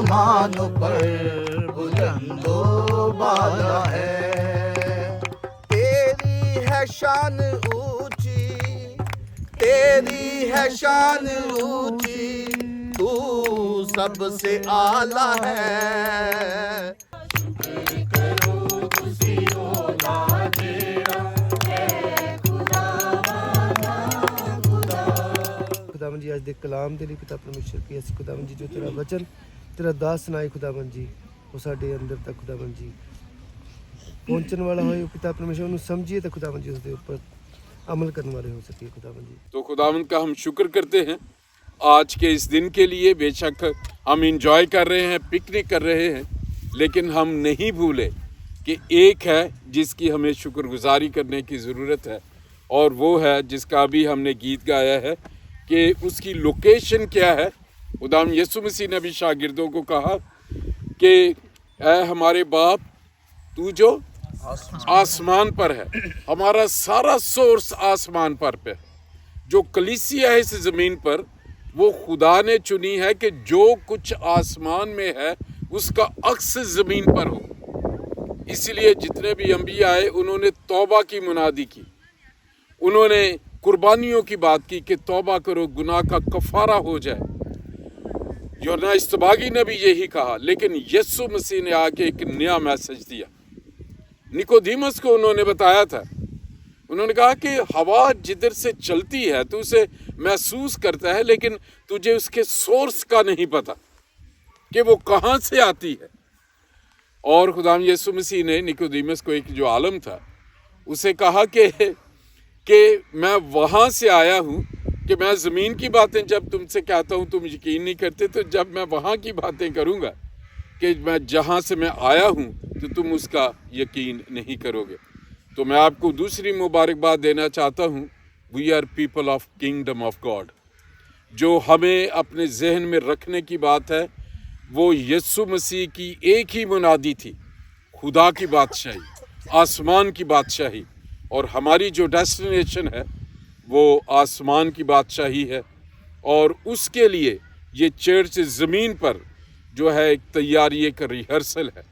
आसमानों पर बुलंदो बाला है। तेरी है शान ऊंची, तेरी है शान ऊंची, तू सबसे आला है। खुदावन जी अज दे कलाम दे लई पिता परमेश्वर की असीं खुदावन जी जो तेरा वचन तेरा दास सुनाए खुदावन जी वो साडे अंदर तक खुदावन जी पहुंचने वाला होए पिता परमेश्वर उन्हें समझिए तो खुदावन जी उसके ऊपर अमल करने वाले हो सके खुदावन जी। तो खुदावन का हम शुक्र करते हैं आज के इस दिन के लिए। बेशक हम इंजॉय कर रहे हैं, पिकनिक कर रहे हैं, लेकिन हम नहीं भूले कि एक है जिसकी हमें शुक्रगुजारी करने की ज़रूरत है, और वो है जिसका अभी हमने गीत गाया है कि उसकी लोकेशन क्या है। खुदावन यीशु मसीह ने भी शागिर्दों को कहा कि ऐ हमारे बाप तू जो आसमान पर है, हमारा सारा सोर्स आसमान पर है। जो कलीसिया है इस ज़मीन पर वो खुदा ने चुनी है कि जो कुछ आसमान में है उसका अक्स ज़मीन पर हो। इसलिए जितने भी अंबिया आए उन्होंने तौबा की मुनादी की, उन्होंने कुर्बानियों की बात की कि तौबा करो, गुनाह का कफारा हो जाए। यूहन्ना इस्तबागी ने भी यही कहा, लेकिन यीशु मसीह ने आके एक नया मैसेज दिया। निकोदीमस को उन्होंने बताया था, उन्होंने कहा कि हवा जिधर से चलती है तू उसे महसूस करता है, लेकिन तुझे उसके सोर्स का नहीं पता कि वो कहाँ से आती है। और खुदाम यीशु मसीह ने निकोदीमस को एक जो आलम था उसे कहा कि मैं वहाँ से आया हूँ कि मैं ज़मीन की बातें जब तुमसे कहता हूँ तुम यकीन नहीं करते, तो जब मैं वहाँ की बातें करूँगा कि मैं जहाँ से मैं आया हूँ तो तुम उसका यकीन नहीं करोगे। तो मैं आपको दूसरी मुबारकबाद देना चाहता हूँ। We are people of kingdom of God. जो हमें अपने जहन में रखने की बात है वो यीशु मसीह की एक ही मुनादी थी, खुदा की बादशाही, आसमान की बादशाही, और हमारी जो डेस्टिनेशन है वो आसमान की बादशाही है। और उसके लिए ये चर्च ज़मीन पर जो है एक तैयारी, एक रिहर्सल है।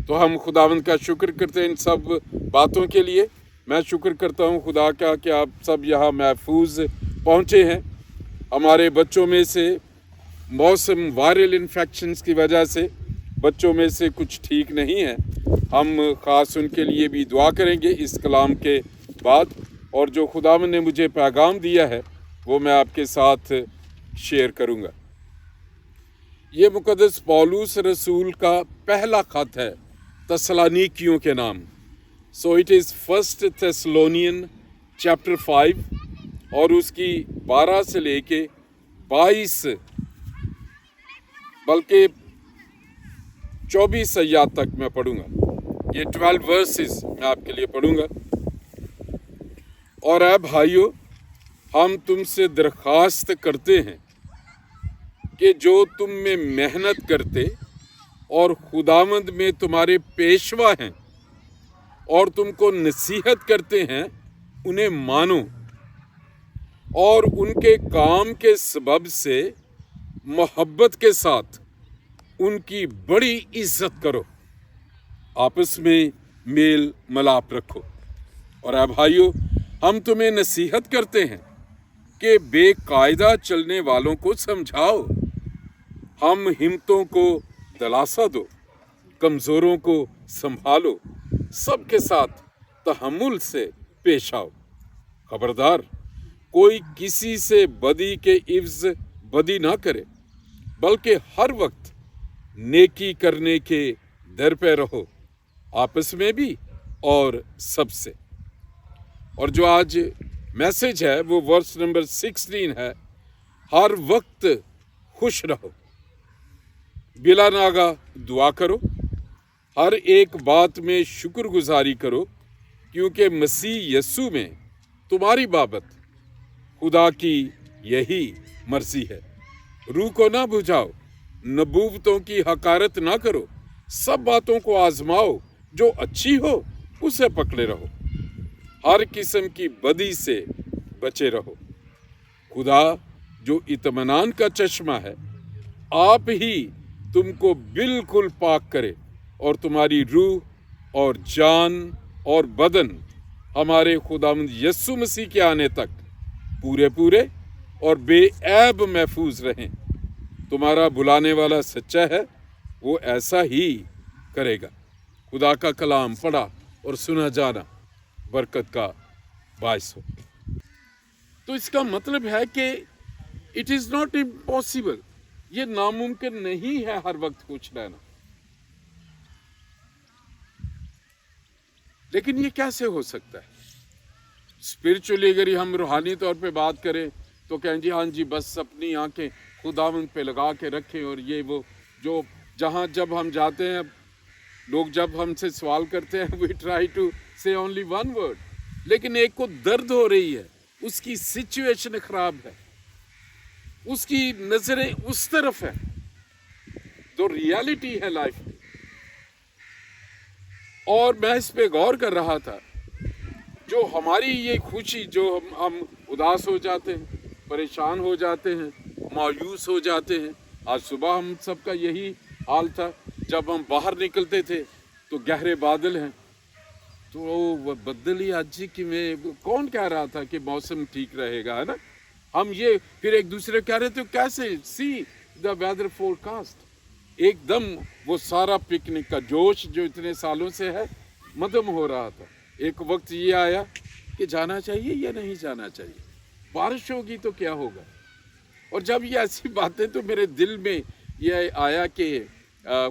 तो हम खुदावंद का शुक्र करते हैं इन सब बातों के लिए। मैं शुक्र करता हूँ खुदा का कि आप सब यहाँ महफूज पहुँचे हैं। हमारे बच्चों में से मौसम वायरल इन्फेक्शंस की वजह से बच्चों में से कुछ ठीक नहीं है। हम ख़ास उनके लिए भी दुआ करेंगे इस कलाम के बाद। और जो खुदावंद ने मुझे पैगाम दिया है वो मैं आपके साथ शेयर करूँगा। ये मुक़द्दस पौलुस रसूल का पहला ख़त है तसलानीकियों के नाम। So it is 1 Thessalonian chapter 5 और उसकी 12 से लेके 22 बल्कि 24 आयत तक मैं पढ़ूंगा। ये 12 वर्सेस मैं आपके लिए पढ़ूंगा। और ऐ भाइयों, हम तुमसे दरख्वास्त करते हैं कि जो तुम में मेहनत करते और खुदावंद में तुम्हारे पेशवा हैं और तुमको नसीहत करते हैं उन्हें मानो, और उनके काम के सबब से मोहब्बत के साथ उनकी बड़ी इज्जत करो, आपस में मेल मिलाप रखो। और अब भाइयों, हम तुम्हें नसीहत करते हैं कि बेकायदा चलने वालों को समझाओ, हम हिम्मतों को दिलासा दो, कमज़ोरों को संभालो, सबके साथ तहम्मुल से पेश आओ। खबरदार, कोई किसी से बदी के इव्ज़ बदी ना करे, बल्कि हर वक्त नेकी करने के दर पे रहो, आपस में भी और सबसे। और जो आज मैसेज है वो वर्स नंबर 16 है, हर वक्त खुश रहो, बिला नागा दुआ करो, हर एक बात में शुक्रगुजारी करो, क्योंकि मसीह यस्सु में तुम्हारी बाबत खुदा की यही मर्जी है। रूह को ना बुझाओ, नबूवतों की हकारत ना करो, सब बातों को आजमाओ, जो अच्छी हो उसे पकड़े रहो, हर किस्म की बदी से बचे रहो। खुदा जो इत्मीनान का चश्मा है, आप ही तुमको बिल्कुल पाक करे और तुम्हारी रूह और जान और बदन हमारे खुदावंद यीशु मसीह के आने तक पूरे पूरे और बेऐब महफूज रहें। तुम्हारा बुलाने वाला सच्चा है, वो ऐसा ही करेगा। खुदा का कलाम पढ़ा और सुना जाना बरकत का बायस हो। तो इसका मतलब है कि इट इज़ नॉट इम्पॉसिबल, ये नामुमकिन नहीं है हर वक्त खुश रहना। लेकिन ये कैसे हो सकता है? स्पिरिचुअली अगर हम रूहानी तौर पे बात करें तो कहें जी हाँ जी, बस अपनी आंखें खुदावंद पे लगा के रखें, और ये वो जो जहाँ जब हम जाते हैं, लोग जब हमसे सवाल करते हैं, वी ट्राई टू से ओनली वन वर्ड, लेकिन एक को दर्द हो रही है, उसकी सिचुएशन खराब है, उसकी नजरें उस तरफ है, तो रियलिटी है लाइफ की। और मैं इस पे गौर कर रहा था, जो हमारी ये खुशी, जो हम उदास हो जाते हैं, परेशान हो जाते हैं, मायूस हो जाते हैं। आज सुबह हम सबका यही हाल था, जब हम बाहर निकलते थे तो गहरे बादल हैं, तो वो बदल ही आज कि मैं कौन कह रहा था कि मौसम ठीक रहेगा, है ना? हम ये फिर एक दूसरे कह रहे थे कैसे सी द वेदर फोरकास्ट, एकदम वो सारा पिकनिक का जोश जो इतने सालों से है मदम हो रहा था। एक वक्त ये आया कि जाना चाहिए या नहीं जाना चाहिए, बारिश होगी तो क्या होगा। और जब ये ऐसी बातें, तो मेरे दिल में ये आया कि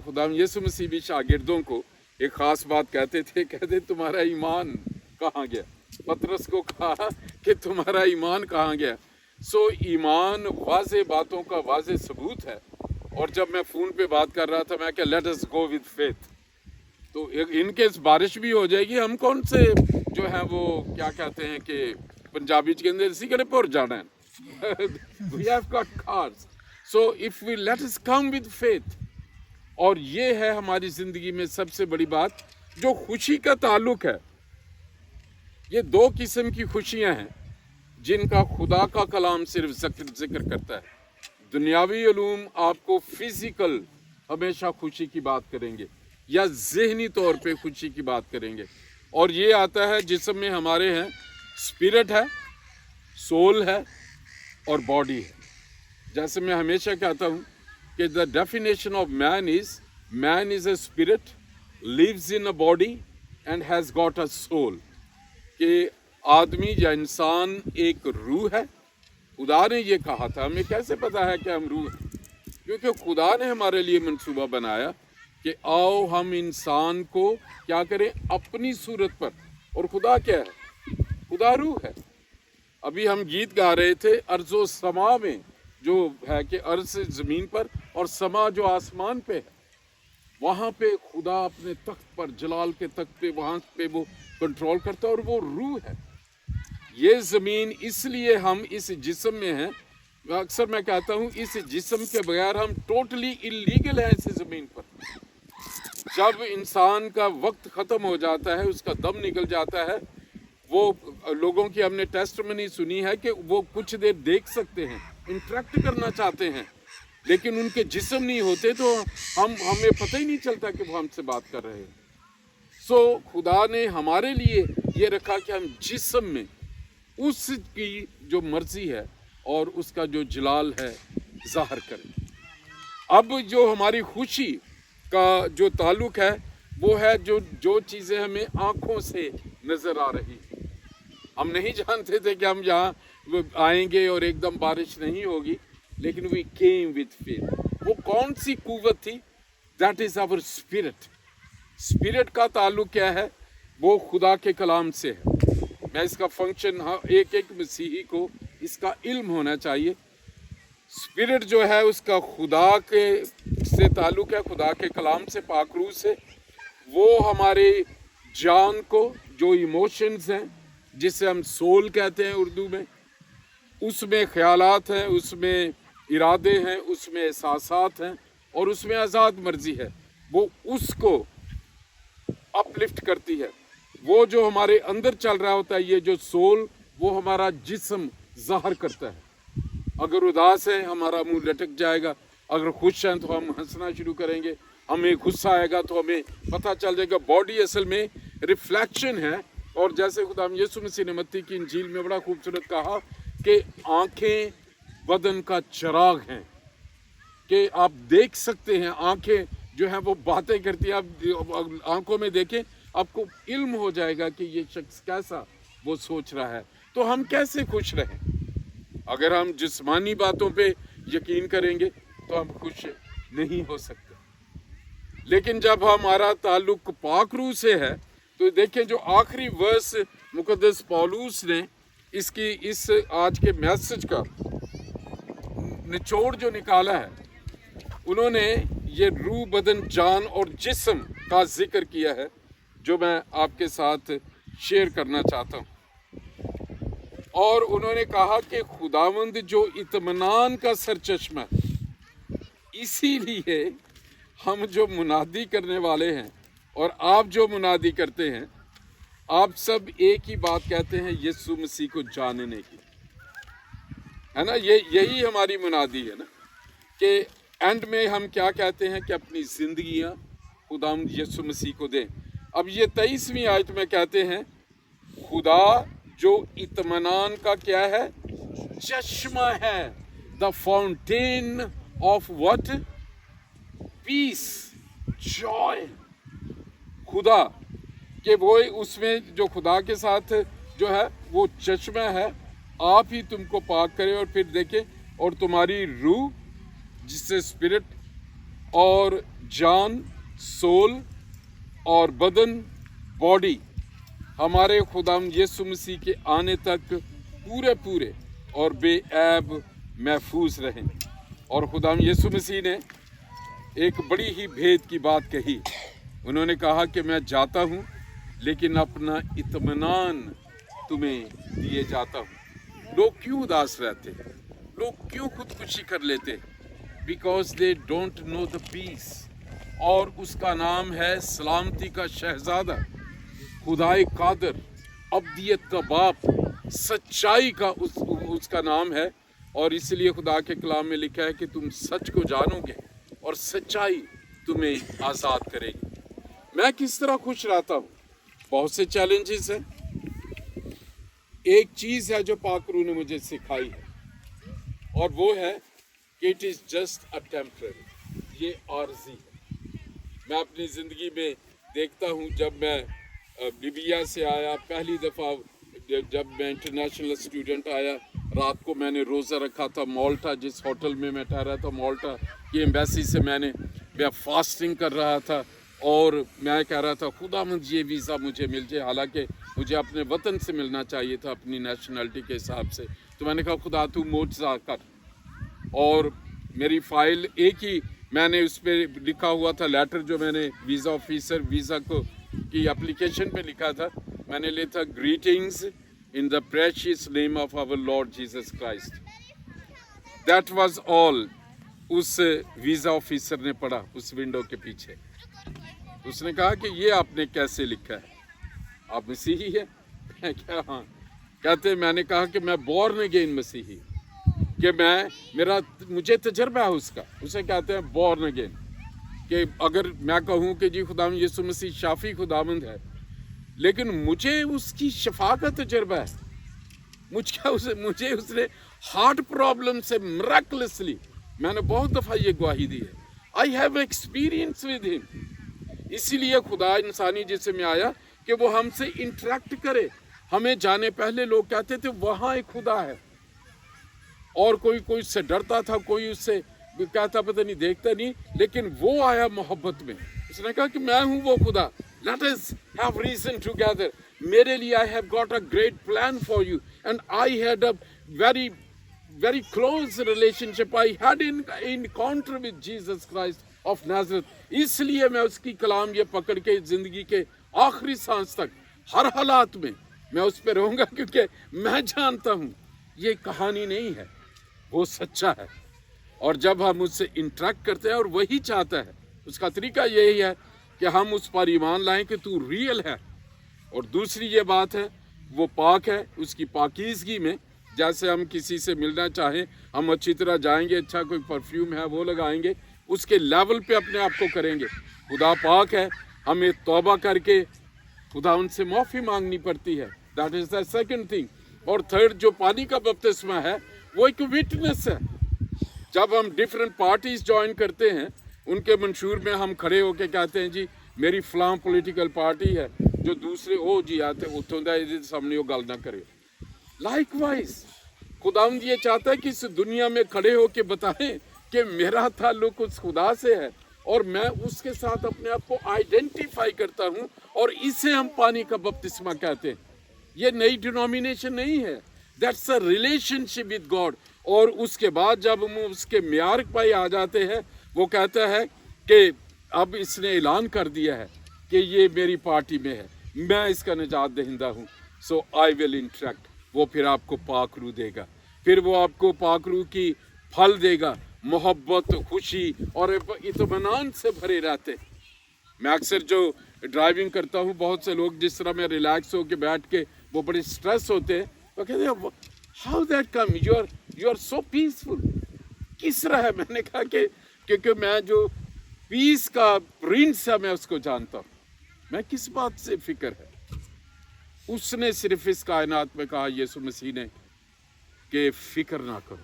खुदा यीशु मसीह भी शागिर्दों को एक ख़ास बात कहते तुम्हारा ईमान कहाँ गया। पतरस को कहा कि तुम्हारा ईमान कहाँ गया। सो ईमान वाज़े बातों का वाज़े सबूत है। और जब मैं फ़ोन पे बात कर रहा था, मैं क्या let us go with faith, तो इनकेस बारिश भी हो जाएगी, हम कौन से जो है वो क्या कहते हैं कि पंजाबी के अंदर इसी करे पुर जाना है। We have got cars, so if we let us come with faith. और ये है हमारी ज़िंदगी में सबसे बड़ी बात, जो खुशी का ताल्लुक है। ये दो किस्म की खुशियां हैं जिनका खुदा का कलाम सिर्फ जिक्र करता है। दुनियावी उलूम आपको फिजिकल हमेशा खुशी की बात करेंगे या ज़हनी तौर पे खुशी की बात करेंगे, और ये आता है जिस्म में हमारे हैं, स्पिरिट है, सोल है और बॉडी है। जैसे मैं हमेशा कहता हूँ कि the definition of man is a spirit, lives in a body and has got a soul. कि आदमी या इंसान एक रूह है। खुदा ने ये कहा था, हमें कैसे पता है कि हम रूह हैं? क्योंकि खुदा ने हमारे लिए मंसूबा बनाया कि आओ हम इंसान को क्या करें, अपनी सूरत पर। और खुदा क्या है? खुदा रूह है। अभी हम गीत गा रहे थे, अर्ज़ो समा में जो है कि अर्ज़ से ज़मीन पर और समा जो आसमान पे है, वहाँ पे खुदा अपने तख्त पर, जलाल के तख्त पे, वहाँ पे वो कंट्रोल करता है, और वो रूह है। ये ज़मीन इसलिए हम इस जिस्म में हैं। अक्सर मैं कहता हूँ इस जिस्म के बगैर हम टोटली इलीगल हैं इस ज़मीन पर। जब इंसान का वक्त ख़त्म हो जाता है, उसका दम निकल जाता है, वो लोगों की हमने टेस्टमनी सुनी है कि वो कुछ देर देख सकते हैं, इंटरेक्ट करना चाहते हैं, लेकिन उनके जिस्म नहीं होते, तो हमें पता ही नहीं चलता कि वो हमसे बात कर रहे हैं। सो खुदा ने हमारे लिए ये रखा कि हम जिस्म में उसकी जो मर्जी है और उसका जो जलाल है ज़ाहिर करें। अब जो हमारी खुशी का जो ताल्लुक है वो है जो चीज़ें हमें आँखों से नज़र आ रही हैं। हम नहीं जानते थे कि हम यहाँ आएंगे और एकदम बारिश नहीं होगी, लेकिन वी केम विद फेथ। वो कौन सी कुव्वत थी? That is our spirit. Spirit का ताल्लुक क्या है? वो खुदा के कलाम से है। मैं इसका फंक्शन, हाँ, एक मसीही को इसका इल्म होना चाहिए। स्पिरिट जो है उसका खुदा के से ताल्लुक है, खुदा के कलाम से, पाक रूह से। वो हमारे जान को, जो इमोशंस हैं, जिसे हम सोल कहते हैं उर्दू में, उसमें ख्यालात हैं, उसमें इरादे हैं, उसमें एहसासात हैं और उसमें आज़ाद मर्जी है। वो उसको अपलिफ्ट करती है। वो जो हमारे अंदर चल रहा होता है, ये जो सोल, वो हमारा जिस्म ज़ाहिर करता है। अगर उदास है, हमारा मुंह लटक जाएगा। अगर खुश हैं तो हम हंसना शुरू करेंगे, हमें गुस्सा आएगा तो हमें पता चल जाएगा। बॉडी असल में रिफ्लेक्शन है। और जैसे खुदा यीशु मसीह ने मत्ती की इंजील में बड़ा खूबसूरत कहा कि आंखें बदन का चिराग हैं, कि आप देख सकते हैं, आंखें जो है वो बातें करती हैं। आप आंखों में देखें, आपको इल्म हो जाएगा कि ये शख्स कैसा वो सोच रहा है। तो हम कैसे खुश रहें? अगर हम जिस्मानी बातों पे यकीन करेंगे तो हम खुश नहीं हो सकते। लेकिन जब हमारा ताल्लुक पाक रूह से है तो देखें जो आखिरी वर्स मुकद्दस पौलुस ने इस आज के मैसेज का निचोड़ जो निकाला है, उन्होंने ये रूह, बदन, जान और जिस्म का जिक्र किया है, जो मैं आपके साथ शेयर करना चाहता हूँ। और उन्होंने कहा कि खुदावंद जो इत्मीनान का सरचश्मा है, इसीलिए हम जो मुनादी करने वाले हैं और आप जो मुनादी करते हैं, आप सब एक ही बात कहते हैं, यीशु मसीह को जानने की, है ना। यही हमारी मुनादी है ना, कि एंड में हम क्या कहते हैं कि अपनी जिंदगियां खुदावंद यीशु मसीह को दें। अब ये 23वीं आयत में कहते हैं, खुदा जो इत्मीनान का क्या है? चश्मा है। The fountain of what? Peace, joy. खुदा कि वो उसमें जो खुदा के साथ जो है वो चश्मा है, आप ही तुमको पाक करे। और फिर देखें, और तुम्हारी रूह जिससे स्पिरिट और जान, सोल और बदन, बॉडी हमारे खुदाम यीशु मसीह के आने तक पूरे और बेऐब महफूज रहें। और खुदाम यीशु मसीह ने एक बड़ी ही भेद की बात कही। उन्होंने कहा कि मैं जाता हूँ लेकिन अपना इत्मीनान तुम्हें दिए जाता हूँ। लोग क्यों उदास रहते हैं? लोग क्यों खुदकुशी कर लेते हैं? Because they don't know the peace. और उसका नाम है सलामती का शहजादा, खुदाए कादर, अब्दियत का बाप, सच्चाई का उसका नाम है। और इसलिए खुदा के कलाम में लिखा है कि तुम सच को जानोगे और सच्चाई तुम्हें आज़ाद करेगी। मैं किस तरह खुश रहता हूँ? बहुत से चैलेंजेस हैं। एक चीज़ है जो पाक रूह ने मुझे सिखाई है, और वो है कि it is just a temporary, ये आर्जी है। मैं अपनी ज़िंदगी में देखता हूँ, जब मैं लीबिया से आया पहली दफ़ा, जब मैं इंटरनेशनल स्टूडेंट आया, रात को मैंने रोज़ा रखा था माल्टा, जिस होटल में मैं ठहरा था माल्टा की एम्बेसी से मैं फास्टिंग कर रहा था। और मैं कह रहा था, खुदावंद ये वीज़ा मुझे मिल जाए, हालांकि मुझे अपने वतन से मिलना चाहिए था अपनी नेशनलिटी के हिसाब से। तो मैंने कहा, खुदा तू मोज़ा कर। और मेरी फ़ाइल एक ही, मैंने उस पर लिखा हुआ था लेटर, जो मैंने वीज़ा ऑफिसर वीज़ा को की एप्लीकेशन पे लिखा था, मैंने लिखा greetings in the precious name of our Lord Jesus Christ. That was all उस वीज़ा ऑफिसर ने पढ़ा उस विंडो के पीछे। उसने कहा कि ये आपने कैसे लिखा है, आप मसीही है? मैं क्या, हाँ। कहते, मैंने कहा कि मैं बॉर्न अगेन मसीही, कि मुझे तजर्बा है उसका। उसे कहते हैं बॉर्न अगेन, कि अगर मैं कहूँ कि जी खुदावंद यीशु मसीह शाफी खुदावंद है, लेकिन मुझे उसकी शफा का तजर्बा है। मुझे उसने हार्ट प्रॉब्लम से मिरेकलसली, मैंने बहुत दफ़ा ये गवाही दी है, I have experience with him. इसीलिए खुदा इंसानी जिस्म में आया कि वो हमसे इंटरेक्ट करे। हमें जाने पहले लोग कहते थे वहाँ एक खुदा है, और कोई उससे डरता था, कोई उससे कहता पता नहीं, देखता नहीं, लेकिन वो आया मोहब्बत में। उसने कहा कि मैं हूँ वो खुदा, let us have reason together. मेरे लिए I have got a great plan for you, and I had a very close relationship. I had an encounter with Jesus Christ of Nazareth. इसलिए मैं उसकी कलाम ये पकड़ के ज़िंदगी के आखिरी सांस तक हर हालात में मैं उस पर रहूँगा, क्योंकि मैं जानता हूँ ये कहानी नहीं है, वो सच्चा है। और जब हम उससे इंटरेक्ट करते हैं, और वही चाहता है, उसका तरीका यही है कि हम उस पर ईमान लाएं कि तू रियल है। और दूसरी ये बात है, वो पाक है, उसकी पाकीज़गी में जैसे हम किसी से मिलना चाहें, हम अच्छी तरह जाएंगे, अच्छा कोई परफ्यूम है वो लगाएंगे, उसके लेवल पे अपने आप को करेंगे। खुदा पाक है, हमें तौबा करके खुदा उनसे माफ़ी मांगनी पड़ती है। That is the second thing. और थर्ड, जो पानी का बपतिस्मा है वो एक विटनेस है। जब हम डिफरेंट पार्टीज ज्वाइन करते हैं, उनके मंशूर में हम खड़े होकर कहते हैं जी मेरी फलां पॉलिटिकल पार्टी है, जो दूसरे ओ जी आते उतों दा इहदे सामने वो गल ना करे। लाइकवाइज खुदावंद ये चाहता है कि इस दुनिया में खड़े होकर बताएं कि मेरा ताल्लुक उस खुदा से है और मैं उसके साथ अपने आप को आइडेंटिफाई करता हूँ, और इसे हम पानी का बपतिस्मा कहते हैं। ये नई डिनोमिनेशन नहीं है, that's a relationship with God. और उसके बाद जब हम उसके म्यार पर आ जाते हैं, वो कहता है कि अब इसने ऐलान कर दिया है कि ये मेरी पार्टी में है, मैं इसका निजात दहिंदा हूँ, सो आई विल इंटरेक्ट। वो फिर आपको पाक रूह देगा, फिर वो आपको पाक रूह की फल देगा, मोहब्बत, खुशी और इत्मीनान से भरे रहते। मैं अक्सर जो ड्राइविंग करता हूँ, बहुत से लोग जिस तरह मैं रिलैक्स होकर बैठ के वो बड़े स्ट्रेस होते हैं, वो कहते हैं how that come, you are so peaceful. किस तरह है? मैंने कहा कि क्योंकि मैं जो पीस का प्रिंस है मैं उसको जानता हूँ। मैं किस बात से फिक्र है? उसने सिर्फ इस कायनात में कहा, यीशु मसीह ने, कि फिक्र ना करो।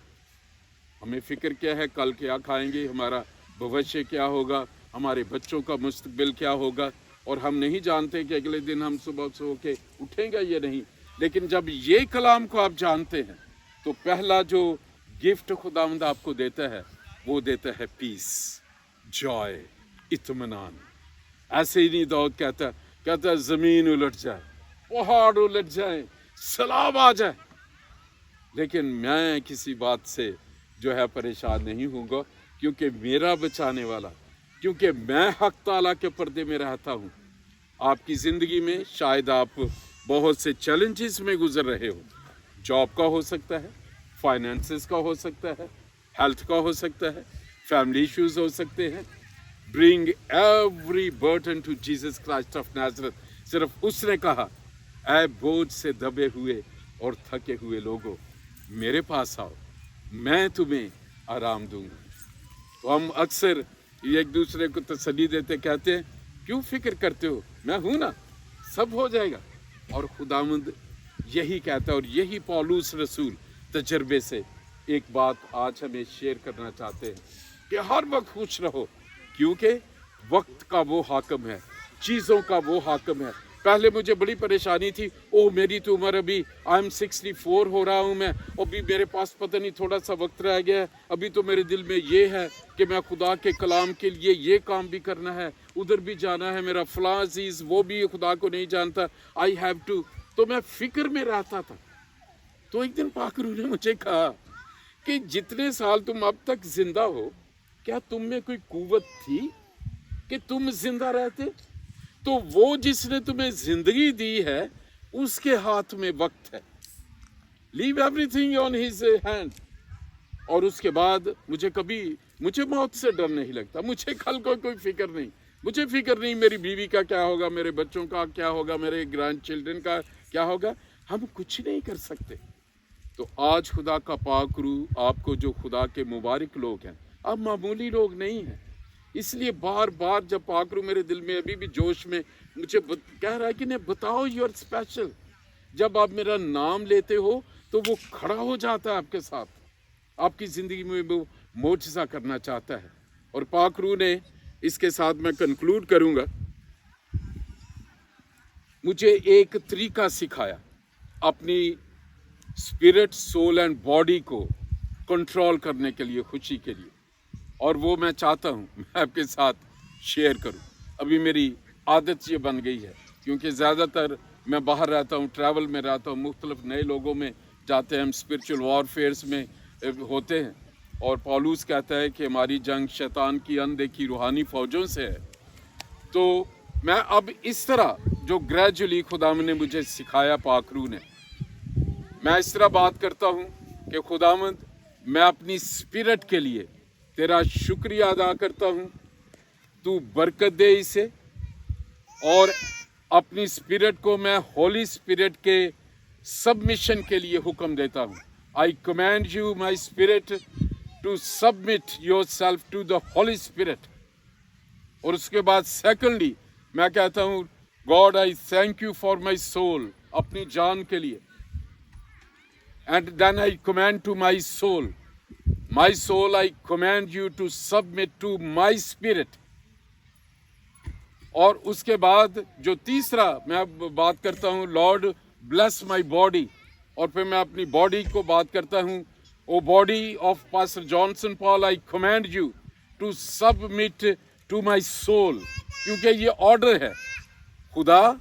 हमें फिक्र क्या है? कल क्या खाएंगे, हमारा भविष्य क्या होगा, हमारे बच्चों का मुस्तकबिल क्या होगा, और हम नहीं जानते कि अगले दिन हम सुबह सो के उठेंगे या नहीं। लेकिन जब ये कलाम को आप जानते हैं तो पहला जो गिफ्ट खुदावंद आपको देता है वो देता है पीस, जॉय, इत्मीनान। ऐसे ही नहीं दाऊद कहता ज़मीन उलट जाए, पहाड़ उलट जाए, सैलाब आ जाए, लेकिन मैं किसी बात से जो है परेशान नहीं होऊंगा, क्योंकि मेरा बचाने वाला, क्योंकि मैं हक ताला के पर्दे में रहता हूँ। आपकी ज़िंदगी में शायद आप बहुत से चैलेंजेस में गुजर रहे हो। जॉब का हो सकता है, फाइनेंसेस का हो सकता है, हेल्थ का हो सकता है, फैमिली इश्यूज हो सकते हैं। Bring every burden to Jesus Christ of Nazareth. सिर्फ उसने कहा, ऐ बोझ से दबे हुए और थके हुए लोगों, मेरे पास आओ, मैं तुम्हें आराम दूंगा। तो हम अक्सर एक दूसरे को तसल्ली देते कहते हैं, क्यों फिक्र करते हो, मैं हूं ना, सब हो जाएगा। और खुदावंद यही कहता है, और यही पौलुस रसूल तजर्बे से एक बात आज हमें शेयर करना चाहते हैं कि हर वक्त खुश रहो, क्योंकि वक्त का वो हाकम है, चीज़ों का वो हाकम है। पहले मुझे बड़ी परेशानी थी, ओह मेरी तो उम्र अभी, आई एम 64 हो रहा हूँ मैं, अभी मेरे पास पता नहीं थोड़ा सा वक्त रह गया है, अभी तो मेरे दिल में ये है कि मैं खुदा के कलाम के लिए ये काम भी करना है, उधर भी जाना है, मेरा फलां अजीज़ वो भी खुदा को नहीं जानता, आई हैव टू। तो मैं फिक्र में रहता था। तो एक दिन पाक रूह ने मुझे कहा कि जितने साल तुम अब तक जिंदा हो, क्या तुम में कोई कुव्वत थी कि तुम जिंदा रहते? तो वो जिसने तुम्हें जिंदगी दी है उसके हाथ में वक्त है। Leave everything on his hand. और उसके बाद मुझे मौत से डर नहीं लगता, मुझे कल को कोई फिक्र नहीं, मुझे फिक्र नहीं मेरी बीवी का क्या होगा, मेरे बच्चों का क्या होगा, मेरे ग्रैंड चिल्ड्रन का क्या होगा, हम कुछ नहीं कर सकते। तो आज खुदा का पाक रूह आपको, जो खुदा के मुबारक लोग हैं, आप मामूली लोग नहीं हैं। इसलिए बार बार जब पाक रूह मेरे दिल में अभी भी जोश में मुझे कह रहा है कि नहीं बताओ यू आर स्पेशल। जब आप मेरा नाम लेते हो तो वो खड़ा हो जाता है आपके साथ, आपकी ज़िंदगी में वो मोजज़ा करना चाहता है। और पाक रूह ने, इसके साथ मैं कंक्लूड करूँगा, मुझे एक तरीका सिखाया अपनी स्पिरिट, सोल एंड बॉडी को कंट्रोल करने के लिए, खुशी के लिए, और वो मैं चाहता हूँ मैं आपके साथ शेयर करूँ। अभी मेरी आदत ये बन गई है, क्योंकि ज़्यादातर मैं बाहर रहता हूँ, ट्रैवल में रहता हूँ, मुख्तलिफ नए लोगों में जाते हैं, हम स्पिरिचुअल वॉरफेयर्स में होते हैं। और पौलुस कहता है कि हमारी जंग शैतान की अनदेखी रूहानी फ़ौजों से है। तो मैं अब इस तरह, जो ग्रेजुअली खुदावंद ने मुझे सिखाया, पाक रूह ने, मैं इस तरह बात करता हूँ कि खुदावंद, मैं अपनी स्पिरिट के लिए तेरा शुक्रिया अदा करता हूँ, तू बरकत दे इसे। और अपनी स्पिरिट को मैं होली स्पिरिट के सबमिशन के लिए हुक्म देता हूँ I command you, my spirit, to submit yourself to the Holy Spirit. और उसके बाद सेकंडली मैं कहता हूँ, God I thank you for my soul, अपनी जान के लिए. And then I command to my soul I command you to submit to my spirit. और उसके बाद जो तीसरा मैं बात करता हूँ, लॉर्ड ब्लेस माई बॉडी. और फिर मैं अपनी बॉडी को बात करता हूँ, O body of pastor Johnson Paul, I command you to submit to my soul. क्योंकि ये ऑर्डर है. खुदा,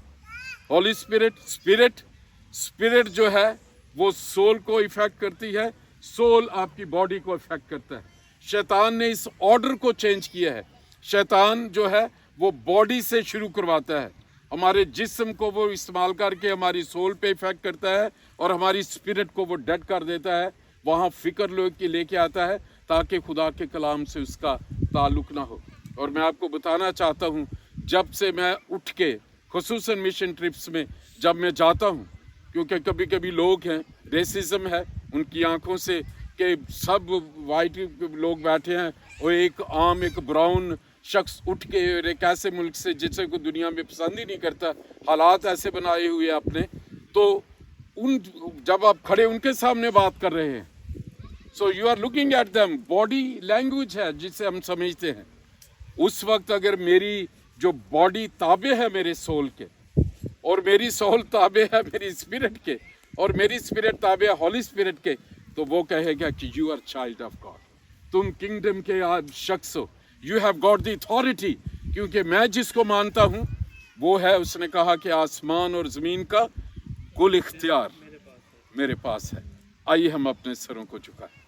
होली स्पिरिट जो है वो सोल को इफेक्ट करती है, सोल आपकी बॉडी को इफेक्ट करता है. शैतान ने इस ऑर्डर को चेंज किया है. शैतान जो है वो बॉडी से शुरू करवाता है, हमारे जिस्म को वो इस्तेमाल करके हमारी सोल पे इफेक्ट करता है और हमारी स्पिरिट को वो डेड कर देता है, वहाँ फिक्र लेके आता है ताकि खुदा के कलाम से उसका ताल्लुक ना हो. और मैं आपको बताना चाहता हूँ, जब से मैं उठ के खुसूसन मिशन ट्रिप्स में जब मैं जाता हूँ, क्योंकि कभी कभी लोग हैं, रेसिज्म है उनकी आंखों से कि सब वाइट लोग बैठे हैं और एक ब्राउन शख्स उठ के एक ऐसे मुल्क से जिसे को दुनिया में पसंद ही नहीं करता, हालात ऐसे बनाए हुए आपने, तो जब आप खड़े उनके सामने बात कर रहे हैं, so you are looking at them. Body language है जिसे हम समझते हैं. उस वक्त अगर मेरी जो बॉडी ताबे है मेरे सोल के, और मेरी सोल ताबे है मेरी स्पिरिट के, और मेरी स्पिरिट ताबे है हॉली स्पिरिट के, तो वो कहेगा कि you are child of God, तुम किंगडम के शख्स हो, you have got the authority. क्योंकि मैं जिसको मानता हूँ वो है, उसने कहा कि आसमान और ज़मीन का कुल इख्तियार मेरे पास है. आइए हम अपने सरों को झुकाएं.